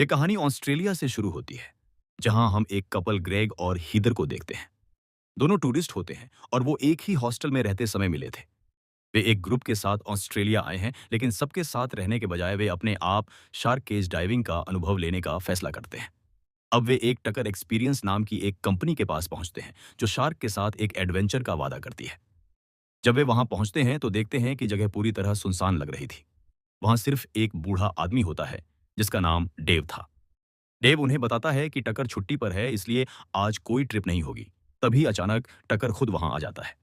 ये कहानी ऑस्ट्रेलिया से शुरू होती है, जहां हम एक कपल ग्रेग और हीदर को देखते हैं। दोनों टूरिस्ट होते हैं और वो एक ही हॉस्टल में रहते समय मिले थे। वे एक ग्रुप के साथ ऑस्ट्रेलिया आए हैं, लेकिन सबके साथ रहने के बजाय वे अपने आप शार्क केज डाइविंग का अनुभव लेने का फैसला करते हैं। अब वे एक टकर एक्सपीरियंस नाम की एक कंपनी के पास पहुंचते हैं, जो शार्क के साथ एक एडवेंचर का वादा करती है। जब वे वहां पहुंचते हैं तो देखते हैं कि जगह पूरी तरह सुनसान लग रही थी। वहां सिर्फ एक बूढ़ा आदमी होता है, जिसका नाम डेव था। डेव उन्हें बताता है कि टकर छुट्टी पर है, इसलिए आज कोई ट्रिप नहीं होगी। तभी अचानक टकर खुद वहां आ जाता है।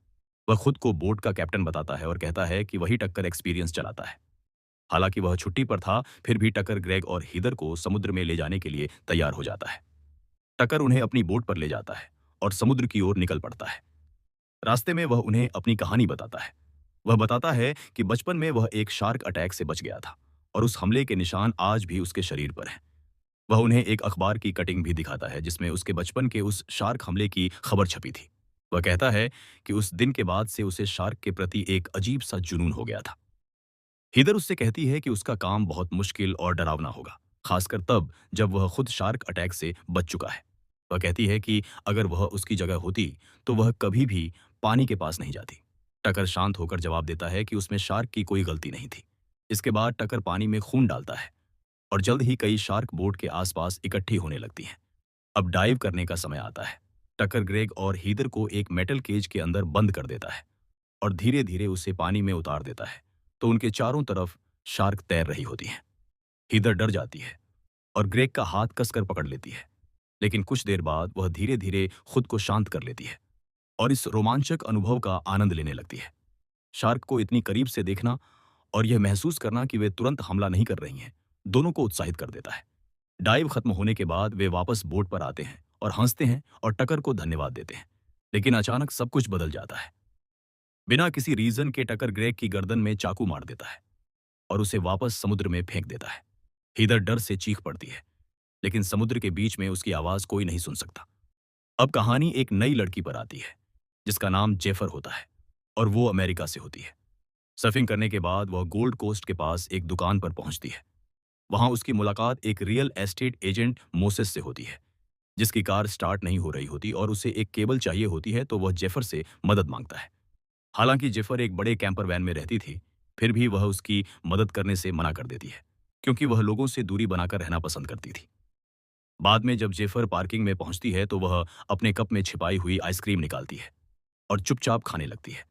वह खुद को बोट का कैप्टन बताता है और कहता है कि वही टक्कर एक्सपीरियंस चलाता है। हालांकि वह छुट्टी पर था, फिर भी टकर ग्रेग और हीदर को समुद्र में ले जाने के लिए तैयार हो जाता है। टकर उन्हें अपनी बोट पर ले जाता है और समुद्र की ओर निकल पड़ता है। रास्ते में वह उन्हें अपनी कहानी बताता है। वह बताता है कि बचपन में वह एक शार्क अटैक से बच गया था और उस हमले के निशान आज भी उसके शरीर पर हैं। वह उन्हें एक अखबार की कटिंग भी दिखाता है, जिसमें उसके बचपन के उस शार्क हमले की खबर छपी थी। वह कहता है कि उस दिन के बाद से उसे शार्क के प्रति एक अजीब सा जुनून हो गया था। हिदर उससे कहती है कि उसका काम बहुत मुश्किल और डरावना होगा, खासकर तब जब वह खुद शार्क अटैक से बच चुका है। वह कहती है कि अगर वह उसकी जगह होती तो वह कभी भी पानी के पास नहीं जाती। टकर शांत होकर जवाब देता है कि उसमें शार्क की कोई गलती नहीं थी। इसके बाद टकर पानी में खून डालता है और जल्द ही कई शार्क बोट के आसपास इकट्ठी होने लगती हैं। अब डाइव करने का समय आता है। टकर ग्रेग और हीदर को एक मेटल केज के अंदर बंद कर देता है और धीरे धीरे उसे पानी में उतार देता है, तो उनके चारों तरफ शार्क तैर रही होती हैं। हीदर डर जाती है और ग्रेग का हाथ कसकर पकड़ लेती है, लेकिन कुछ देर बाद वह धीरे धीरे खुद को शांत कर लेती है और इस रोमांचक अनुभव का आनंद लेने लगती है। शार्क को इतनी करीब से देखना और यह महसूस करना कि वे तुरंत हमला नहीं कर रही हैं, दोनों को उत्साहित कर देता है। डाइव खत्म होने के बाद वे वापस बोट पर आते हैं और हंसते हैं और टकर को धन्यवाद देते हैं। लेकिन अचानक सब कुछ बदल जाता है। बिना किसी रीजन के टकर ग्रेग की गर्दन में चाकू मार देता है और उसे वापस समुद्र में फेंक देता है। हीदर डर से चीख पड़ती है, लेकिन समुद्र के बीच में उसकी आवाज कोई नहीं सुन सकता। अब कहानी एक नई लड़की पर आती है, जिसका नाम जेफर होता है और वो अमेरिका से होती है। सर्फिंग करने के बाद वह गोल्ड कोस्ट के पास एक दुकान पर पहुंचती है। वहां उसकी मुलाकात एक रियल एस्टेट एजेंट मोसेस से होती है, जिसकी कार स्टार्ट नहीं हो रही होती और उसे एक केबल चाहिए होती है, तो वह जेफर से मदद मांगता है। हालांकि जेफर एक बड़े कैंपर वैन में रहती थी, फिर भी वह उसकी मदद करने से मना कर देती है, क्योंकि वह लोगों से दूरी बनाकर रहना पसंद करती थी। बाद में जब जेफर पार्किंग में पहुंचती है तो वह अपने कप में छिपाई हुई आइसक्रीम निकालती है और चुपचाप खाने लगती है।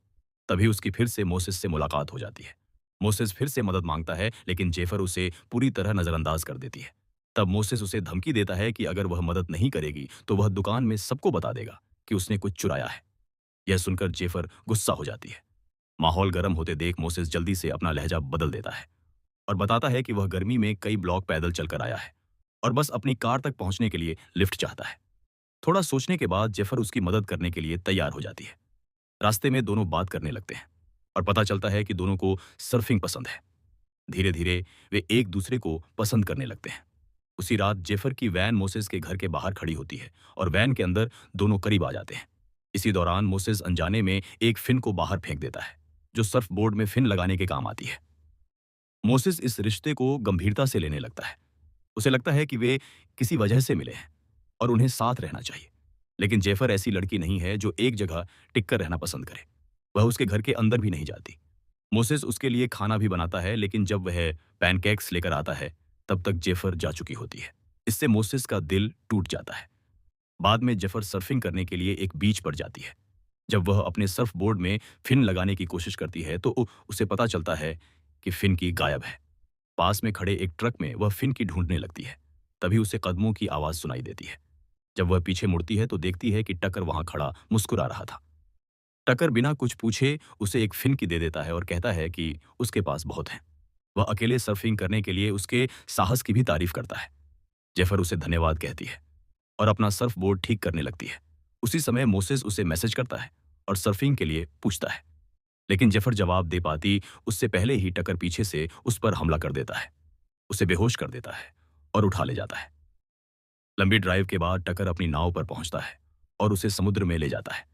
तभी उसकी फिर से मोसेस से मुलाकात हो जाती है। मोसेस फिर से मदद मांगता है, लेकिन जेफर उसे पूरी तरह नजरअंदाज कर देती है। तब मोसेस उसे धमकी देता है कि अगर वह मदद नहीं करेगी तो वह दुकान में सबको बता देगा कि उसने कुछ चुराया है। यह सुनकर जेफर गुस्सा हो जाती है। माहौल गर्म होते देख मोसेस जल्दी से अपना लहजा बदल देता है और बताता है कि वह गर्मी में कई ब्लॉक पैदल चलकर आया है और बस अपनी कार तक पहुंचने के लिए लिफ्ट चाहता है। थोड़ा सोचने के बाद जेफर उसकी मदद करने के लिए तैयार हो जाती है। रास्ते में दोनों बात करने लगते हैं और पता चलता है कि दोनों को सर्फिंग पसंद है। धीरे धीरे वे एक दूसरे को पसंद करने लगते हैं। उसी रात जेफर की वैन मोसेस के घर के बाहर खड़ी होती है और वैन के अंदर दोनों करीब आ जाते हैं। इसी दौरान मोसेस अनजाने में एक फिन को बाहर फेंक देता है, जो सर्फ बोर्ड में फिन लगाने के काम आती है। मोसेस इस रिश्ते को गंभीरता से लेने लगता है। उसे लगता है कि वे किसी वजह से मिले हैं और उन्हें साथ रहना चाहिए। लेकिन जेफर ऐसी लड़की नहीं है जो एक जगह टिक कर रहना पसंद करे। वह उसके घर के अंदर भी नहीं जाती। मोसेस उसके लिए खाना भी बनाता है, लेकिन जब वह पैनकेक्स लेकर आता है तब तक जेफर जा चुकी होती है। इससे मोसेस का दिल टूट जाता है। बाद में जेफर सर्फिंग करने के लिए एक बीच पर जाती है। जब वह अपने सर्फ बोर्ड में फिन लगाने की कोशिश करती है तो उसे पता चलता है कि फिन की गायब है। पास में खड़े एक ट्रक में वह फिन की ढूंढने लगती है। तभी उसे कदमों की आवाज सुनाई देती है। जब वह पीछे मुड़ती है तो देखती है कि टकर वहां खड़ा मुस्कुरा रहा था। टकर बिना कुछ पूछे उसे एक फिन की दे देता है और कहता है कि उसके पास बहुत है। वह अकेले सर्फिंग करने के लिए उसके साहस की भी तारीफ करता है। जेफर उसे धन्यवाद कहती है और अपना सर्फ बोर्ड ठीक करने लगती है। उसी समय मोसेस उसे मैसेज करता है और सर्फिंग के लिए पूछता है, लेकिन जेफर जवाब दे पाती उससे पहले ही टकर पीछे से उस पर हमला कर देता है, उसे बेहोश कर देता है और उठा ले जाता है। लंबी ड्राइव के बाद टकर अपनी नाव पर पहुंचता है और उसे समुद्र में ले जाता है।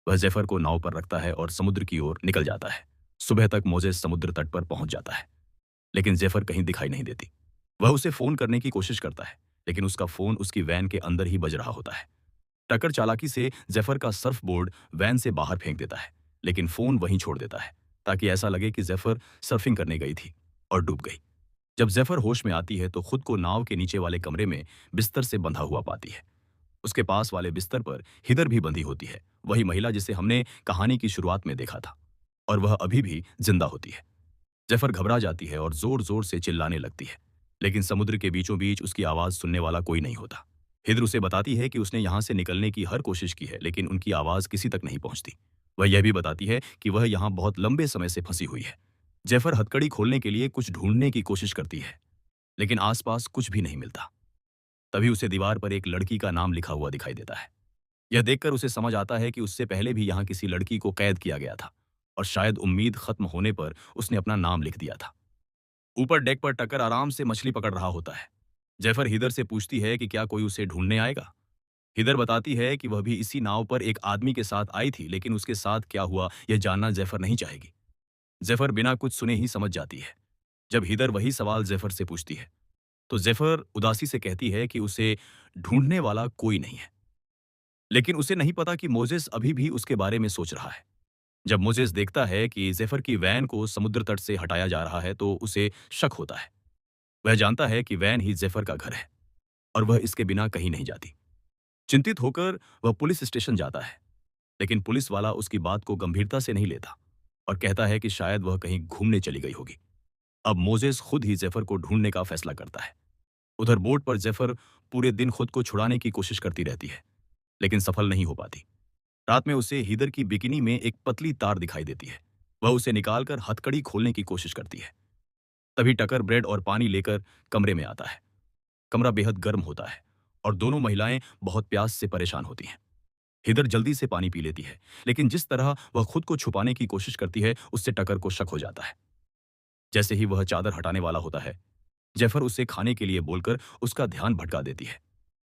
वह जेफर को नाव पर रखता है और समुद्र की ओर निकल जाता है। सुबह तक मोसेस समुद्र तट पर पहुंच जाता है, लेकिन जेफर कहीं दिखाई नहीं देती। वह उसे फोन करने की कोशिश करता है, लेकिन उसका फोन उसकी वैन के अंदर ही बज रहा होता है। टकर चालाकी से जेफर का सर्फ बोर्ड वैन से बाहर फेंक देता है, लेकिन फोन वहीं छोड़ देता है ताकि ऐसा लगे कि जेफर सर्फिंग करने गई थी और डूब गई। जब जेफर होश में आती है तो खुद को नाव के नीचे वाले कमरे में बिस्तर से बंधा हुआ पाती है। उसके पास वाले बिस्तर पर हिदर भी बंधी होती है, वही महिला जिसे हमने कहानी की शुरुआत में देखा था, और वह अभी भी जिंदा होती है। जेफर घबरा जाती है और जोर जोर से चिल्लाने लगती है, लेकिन समुद्र के बीचों बीच उसकी आवाज सुनने वाला कोई नहीं होता। हिदर उसे बताती है कि उसने यहां से निकलने की हर कोशिश की है, लेकिन उनकी आवाज किसी तक नहीं पहुंचती। वह यह भी बताती है कि वह यहां बहुत लंबे समय से फंसी हुई है। जेफर हथकड़ी खोलने के लिए कुछ ढूंढने की कोशिश करती है, लेकिन आसपास कुछ भी नहीं मिलता। तभी उसे दीवार पर एक लड़की का नाम लिखा हुआ दिखाई देता है। यह देखकर उसे समझ आता है कि उससे पहले भी यहाँ किसी लड़की को कैद किया गया था, और शायद उम्मीद खत्म होने पर उसने अपना नाम लिख दिया था। ऊपर डेक पर टकर आराम से मछली पकड़ रहा होता है। जेफर हिदर से पूछती है कि क्या कोई उसे ढूंढने आएगा। हिदर बताती है कि वह भी इसी नाव पर एक आदमी के साथ आई थी, लेकिन उसके साथ क्या हुआ यह जानना जेफर नहीं चाहेगी। जेफर बिना कुछ सुने ही समझ जाती है। जब हिदर वही सवाल जेफर से पूछती है तो जेफर उदासी से कहती है कि उसे ढूंढने वाला कोई नहीं है, लेकिन उसे नहीं पता कि मोजेस अभी भी उसके बारे में सोच रहा है। जब मोजेस देखता है कि जेफर की वैन को समुद्र तट से हटाया जा रहा है तो उसे शक होता है। वह जानता है कि वैन ही जेफर का घर है और वह इसके बिना कहीं नहीं जाती। चिंतित होकर वह पुलिस स्टेशन जाता है, लेकिन पुलिस वाला उसकी बात को गंभीरता से नहीं लेता और कहता है कि शायद वह कहीं घूमने चली गई होगी। अब मोजेस खुद ही जेफर को ढूंढने का फैसला करता है। उधर बोट पर जेफर पूरे दिन खुद को छुड़ाने की कोशिश करती रहती है, लेकिन सफल नहीं हो पाती। रात में उसे हीदर की बिकिनी में एक पतली तार दिखाई देती है। वह उसे निकालकर हथकड़ी खोलने की कोशिश करती है। तभी टकर ब्रेड और पानी लेकर कमरे में आता है। कमरा बेहद गर्म होता है और दोनों महिलाएं बहुत प्यास से परेशान होती हैं। हिदर जल्दी से पानी पी लेती है, लेकिन जिस तरह वह खुद को छुपाने की कोशिश करती है उससे टकर को शक हो जाता है। जैसे ही वह चादर हटाने वाला होता है, जेफर उसे खाने के लिए बोलकर उसका ध्यान भटका देती है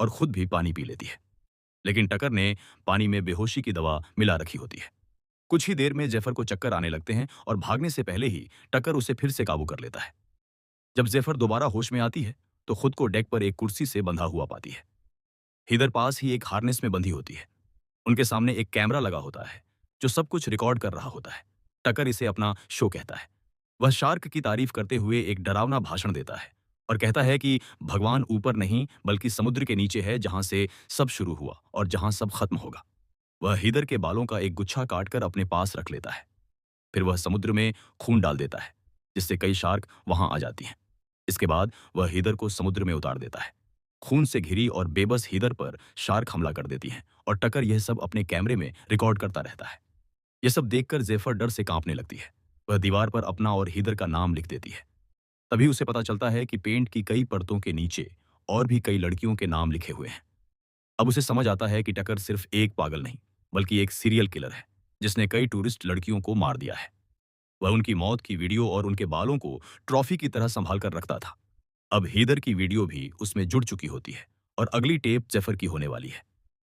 और खुद भी पानी पी लेती है, लेकिन टकर ने पानी में बेहोशी की दवा मिला रखी होती है। कुछ ही देर में जेफर को चक्कर आने लगते हैं और भागने से पहले ही टकर उसे फिर से काबू कर लेता है। जब जेफर दोबारा होश में आती है तो खुद को डेक पर एक कुर्सी से बंधा हुआ पाती है। हिदर पास ही एक हार्नेस में बंधी होती है। उनके सामने एक कैमरा लगा होता है जो सब कुछ रिकॉर्ड कर रहा होता है। टकर इसे अपना शो कहता है। वह शार्क की तारीफ करते हुए एक डरावना भाषण देता है और कहता है कि भगवान ऊपर नहीं बल्कि समुद्र के नीचे है, जहां से सब शुरू हुआ और जहां सब खत्म होगा। वह हिदर के बालों का एक गुच्छा काटकर अपने पास रख लेता है। फिर वह समुद्र में खून डाल देता है, जिससे कई शार्क वहां आ जाती हैं। इसके बाद वह हिदर को समुद्र में उतार देता है। खून से घिरी और बेबस हिदर पर शार्क हमला कर देती हैं और टकर यह सब अपने कैमरे में रिकॉर्ड करता रहता है। यह सब देखकर जेफर डर से कांपने लगती है। वह दीवार पर अपना और हिदर का नाम लिख देती है। तभी उसे पता चलता है कि पेंट की कई परतों के नीचे और भी कई लड़कियों के नाम लिखे हुए हैं। अब उसे समझ आता है कि टकर सिर्फ एक पागल नहीं बल्कि एक सीरियल किलर है, जिसने कई टूरिस्ट लड़कियों को मार दिया है। वह उनकी मौत की वीडियो और उनके बालों को ट्रॉफी की तरह संभाल कर रखता था। अब हीदर की वीडियो भी उसमें जुड़ चुकी होती है और अगली टेप जेफर की होने वाली है।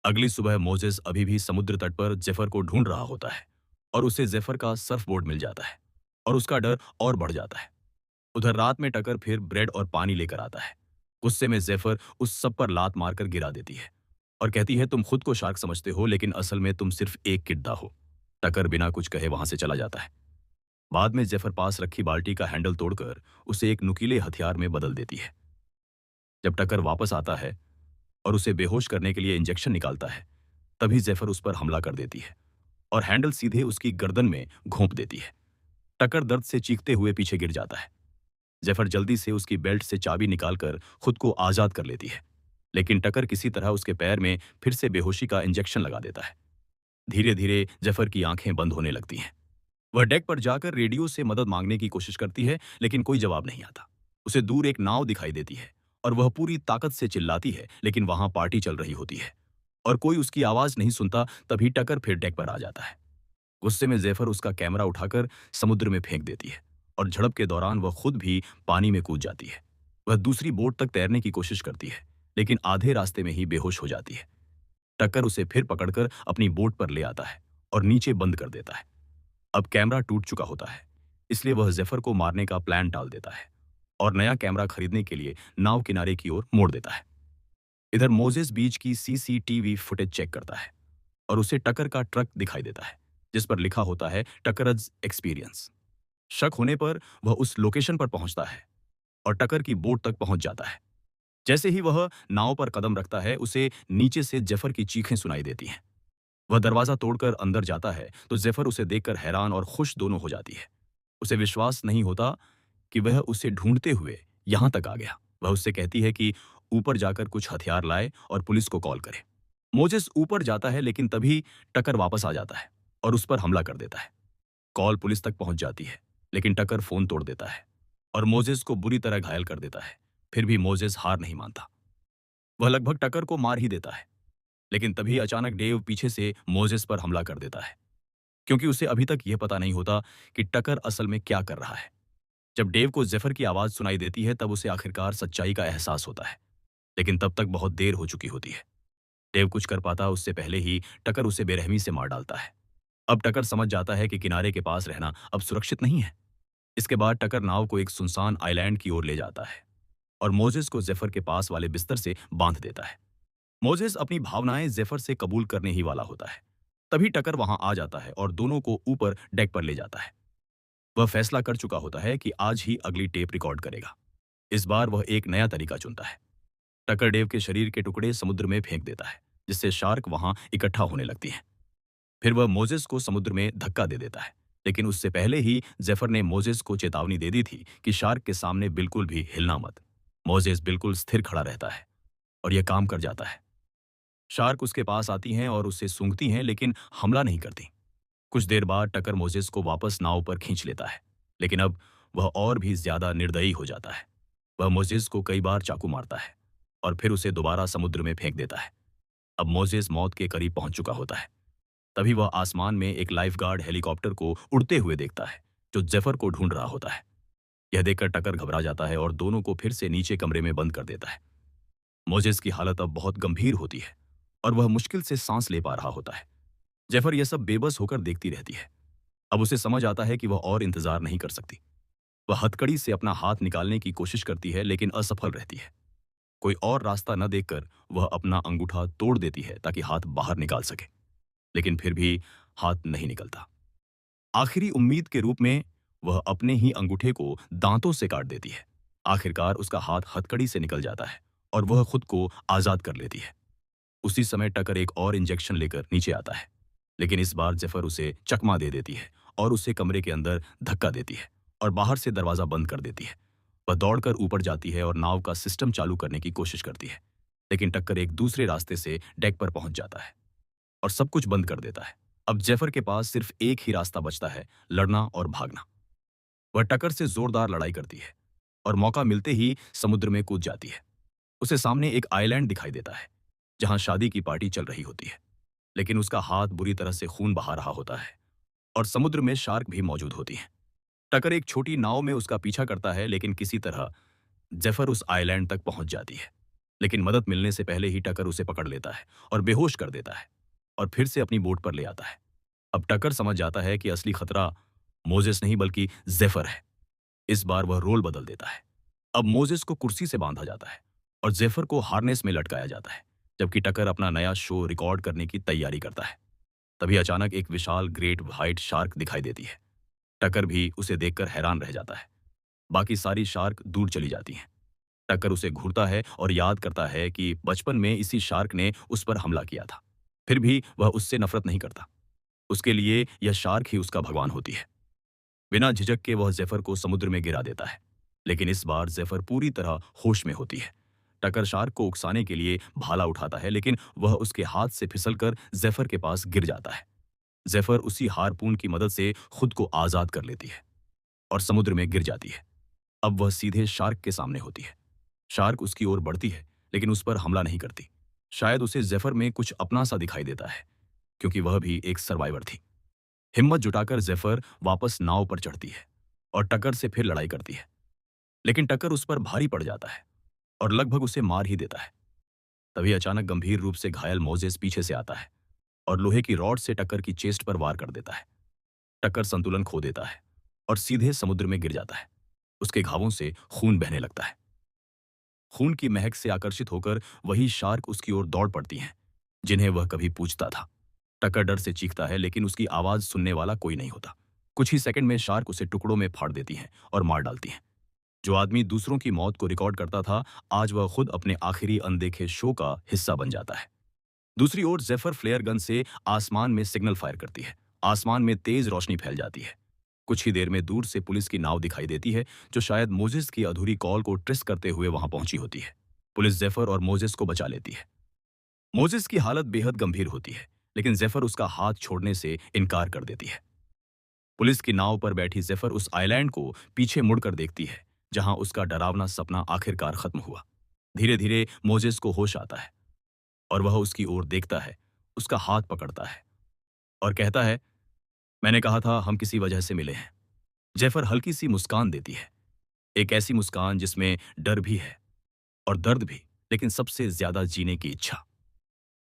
अगली सुबह मोजेस अभी भी समुद्र तट पर जेफर को ढूंढ रहा होता है और उसे जेफर का सर्फ बोर्ड मिल जाता है और उसका डर और बढ़ जाता है। उधर रात में टकर फिर ब्रेड और पानी लेकर आता है। गुस्से में जेफर उस सब पर लात मारकर गिरा देती है और कहती है, तुम खुद को शार्क समझते हो लेकिन असल में तुम सिर्फ एक किड्डा हो। टकर बिना कुछ कहे वहां से चला जाता है। बाद में जेफर पास रखी बाल्टी का हैंडल तोड़कर उसे एक नुकीले हथियार में बदल देती है। जब टकर वापस आता है और उसे बेहोश करने के लिए इंजेक्शन निकालता है, तभी जेफर उस पर हमला कर देती है और हैंडल सीधे उसकी गर्दन में घोंप देती है। टकर दर्द से चीखते हुए पीछे गिर जाता है। जेफर जल्दी से उसकी बेल्ट से चाबी निकालकर खुद को आजाद कर लेती है, लेकिन टकर किसी तरह उसके पैर में फिर से बेहोशी का इंजेक्शन लगा देता है। धीरे धीरे जेफर की आंखें बंद होने लगती हैं। वह डेक पर जाकर रेडियो से मदद मांगने की कोशिश करती है, लेकिन कोई जवाब नहीं आता। उसे दूर एक नाव दिखाई देती है और वह पूरी ताकत से चिल्लाती है, लेकिन वहां पार्टी चल रही होती है और कोई उसकी आवाज नहीं सुनता। तभी टकर फिर डेक पर आ जाता है। गुस्से में जेफर उसका कैमरा उठाकर समुद्र में फेंक देती है और झड़प के दौरान वह खुद भी पानी में कूद जाती है। वह दूसरी बोट तक तैरने की कोशिश करती है, लेकिन आधे रास्ते में ही बेहोश हो जाती है। टक्कर उसे फिर पकड़कर अपनी बोट पर ले आता है और नीचे बंद कर देता है। अब कैमरा टूट चुका होता है, इसलिए वह जेफर को मारने का प्लान टाल देता है और नया कैमरा खरीदने के लिए नाव किनारे की ओर मोड़ देता है। इधर मोजेस बीच की सीसीटीवी फुटेज चेक करता है और उसे टकर का ट्रक दिखाई देता है, जिस पर लिखा होता है टकरज एक्सपीरियंस। शक होने पर वह उस लोकेशन पर पहुंचता है और टकर की बोट तक पहुंच जाता है। जैसे ही वह नाव पर कदम रखता है, उसे नीचे से जेफर की चीखें सुनाई देती हैं। वह दरवाजा तोड़कर अंदर जाता है तो जेफर उसे देखकर हैरान और खुश दोनों हो जाती है। उसे विश्वास नहीं होता कि वह उसे ढूंढते हुए यहां तक आ गया। वह उससे कहती है कि ऊपर जाकर कुछ हथियार लाए और पुलिस को कॉल करे। मोजेस ऊपर जाता है, लेकिन तभी टकर वापस आ जाता है और उस पर हमला कर देता है। कॉल पुलिस तक पहुंच जाती है, लेकिन टकर फोन तोड़ देता है और मोजेस को बुरी तरह घायल कर देता है। फिर भी मोजेस हार नहीं मानता। वह लगभग टकर को मार ही देता है, लेकिन तभी अचानक डेव पीछे से मोजेस पर हमला कर देता है, क्योंकि उसे अभी तक यह पता नहीं होता कि टकर असल में क्या कर रहा है। जब डेव को जेफर की आवाज सुनाई देती है, तब उसे आखिरकार सच्चाई का एहसास होता है, लेकिन तब तक बहुत देर हो चुकी होती है। डेव कुछ कर पाता उससे पहले ही टकर उसे बेरहमी से मार डालता है। अब टकर समझ जाता है कि किनारे के पास रहना अब सुरक्षित नहीं है। इसके बाद टकर नाव को एक सुनसान आइलैंड की ओर ले जाता है और मोजेस को जेफर के पास वाले बिस्तर से बांध देता है। मोजेस अपनी भावनाएं जेफर से कबूल करने ही वाला होता है। तभी टकर वहां आ जाता है और दोनों को ऊपर डेक पर ले जाता है। वह फैसला कर चुका होता है कि आज ही अगली टेप रिकॉर्ड करेगा। इस बार वह एक नया तरीका चुनता है। टकर डेव के शरीर के टुकड़े समुद्र में फेंक देता है, जिससे शार्क वहां इकट्ठा होने लगती है। फिर वह मोजेस को समुद्र में धक्का दे देता है, लेकिन उससे पहले ही जेफर ने मोजेस को चेतावनी दे दी थी कि शार्क के सामने बिल्कुल भी हिलना मत। मोजेस बिल्कुल स्थिर खड़ा रहता है और यह काम कर जाता है। शार्क उसके पास आती हैं और उसे सूंघती हैं, लेकिन हमला नहीं करती। कुछ देर बाद टकर मोजेस को वापस नाव पर खींच लेता है, लेकिन अब वह और भी ज्यादा निर्दयी हो जाता है। वह मोजेस को कई बार चाकू मारता है और फिर उसे दोबारा समुद्र में फेंक देता है। अब मोजेस मौत के करीब पहुंच चुका होता है। तभी वह आसमान में एक लाइफगार्ड हेलीकॉप्टर को उड़ते हुए देखता है, जो जेफर को ढूंढ रहा होता है। यह देखकर टकर घबरा जाता है और दोनों को फिर से नीचे कमरे में बंद कर देता है। मोजेस की हालत अब बहुत गंभीर होती है और वह मुश्किल से सांस ले पा रहा होता है। जेफर यह सब बेबस होकर देखती रहती है। अब उसे समझ आता है कि वह और इंतजार नहीं कर सकती। वह हथकड़ी से अपना हाथ निकालने की कोशिश करती है, लेकिन असफल रहती है। कोई और रास्ता न देखकर वह अपना अंगूठा तोड़ देती है ताकि हाथ बाहर निकाल सके, लेकिन फिर भी हाथ नहीं निकलता। आखिरी उम्मीद के रूप में वह अपने ही अंगूठे को दांतों से काट देती है। आखिरकार उसका हाथ हथकड़ी से निकल जाता है और वह खुद को आजाद कर लेती है। उसी समय टकर एक और इंजेक्शन लेकर नीचे आता है, लेकिन इस बार जेफर उसे चकमा दे देती है और उसे कमरे के अंदर धक्का देती है और बाहर से दरवाजा बंद कर देती है। वह दौड़कर ऊपर जाती है और नाव का सिस्टम चालू करने की कोशिश करती है, लेकिन टक्कर एक दूसरे रास्ते से डेक पर पहुंच जाता है और सब कुछ बंद कर देता है। अब जेफर के पास सिर्फ एक ही रास्ता बचता है, लड़ना और भागना। वह टक्कर से जोरदार लड़ाई करती है और मौका मिलते ही समुद्र में कूद जाती है। उसे सामने एक आइलैंड दिखाई देता है जहां शादी की पार्टी चल रही होती है, लेकिन उसका हाथ बुरी तरह से खून बहा रहा होता है और समुद्र में शार्क भी मौजूद होती हैं। टकर एक छोटी नाव में उसका पीछा करता है, लेकिन किसी तरह जेफर उस आइलैंड तक पहुंच जाती है। लेकिन मदद मिलने से पहले ही टकर उसे पकड़ लेता है और बेहोश कर देता है और फिर से अपनी बोट पर ले आता है। अब टकर समझ जाता है कि असली खतरा मोजेस नहीं बल्कि जेफर है। इस बार वह रोल बदल देता है। अब मोजेस को कुर्सी से बांधा जाता है और जेफर को हार्नेस में लटकाया जाता है, जबकि टकर अपना नया शो रिकॉर्ड करने की तैयारी करता है। तभी अचानक एक विशाल ग्रेट व्हाइट शार्क दिखाई देती है। टकर भी उसे देखकर हैरान रह जाता है। बाकी सारी शार्क दूर चली जाती हैं। टकर उसे घूरता है और याद करता है कि बचपन में इसी शार्क ने उस पर हमला किया था। फिर भी वह उससे नफरत नहीं करता। उसके लिए यह शार्क ही उसका भगवान होती है। बिना झिझक के वह जेफर को समुद्र में गिरा देता है, लेकिन इस बार जेफर पूरी तरह होश में होती है। टकर शार्क को उकसाने के लिए भाला उठाता है, लेकिन वह उसके हाथ से फिसलकर जेफर के पास गिर जाता है। जेफर उसी हारपून की मदद से खुद को आजाद कर लेती है और समुद्र में गिर जाती है। अब वह सीधे शार्क के सामने होती है। शार्क उसकी ओर बढ़ती है, लेकिन उस पर हमला नहीं करती। शायद उसे जेफर में कुछ अपना सा दिखाई देता है, क्योंकि वह भी एक सर्वाइवर थी। हिम्मत जुटाकर जेफर वापस नाव पर चढ़ती है और टकर से फिर लड़ाई करती है, लेकिन टकर उस पर भारी पड़ जाता है और लगभग उसे मार ही देता है। तभी अचानक गंभीर रूप से घायल मोजेस पीछे से आता है और लोहे की रॉड से टक्कर की चेस्ट पर वार कर देता है। टक्कर संतुलन खो देता है और सीधे समुद्र में गिर जाता है। उसके घावों से खून बहने लगता है। खून की महक से आकर्षित होकर वही शार्क उसकी ओर दौड़ पड़ती हैं, जिन्हें वह कभी पूछता था। टकर डर से चीखता है, लेकिन उसकी आवाज सुनने वाला कोई नहीं होता। कुछ ही सेकंड में शार्क उसे टुकड़ों में फाड़ देती हैं और मार डालती हैं। जो आदमी दूसरों की मौत को रिकॉर्ड करता था, आज वह खुद अपने आखिरी अनदेखे शो का हिस्सा बन जाता है। दूसरी ओर जेफर फ्लेयर गन से आसमान में सिग्नल फायर करती है। आसमान में तेज रोशनी फैल जाती है। कुछ ही देर में दूर से पुलिस की नाव दिखाई देती है, जो शायद मोजेस की अधूरी कॉल को ट्रेस करते हुए वहां पहुंची होती है। पुलिस जेफर और मोजेस को बचा लेती है। मोजेस की हालत बेहद गंभीर होती है, लेकिन जेफर उसका हाथ छोड़ने से इनकार कर देती है। पुलिस की नाव पर बैठी जेफर उस आइलैंड को पीछे मुड़कर देखती है, जहां उसका डरावना सपना आखिरकार खत्म हुआ। धीरे धीरे मोजेस को होश आता है और वह उसकी ओर देखता है, उसका हाथ पकड़ता है और कहता है, मैंने कहा था हम किसी वजह से मिले हैं। जेफर हल्की सी मुस्कान देती है, एक ऐसी मुस्कान जिसमें डर भी है और दर्द भी, लेकिन सबसे ज्यादा जीने की इच्छा।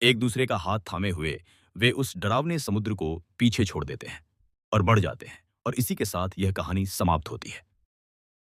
एक दूसरे का हाथ थामे हुए वे उस डरावने समुद्र को पीछे छोड़ देते हैं और बढ़ जाते हैं, और इसी के साथ यह कहानी समाप्त होती है।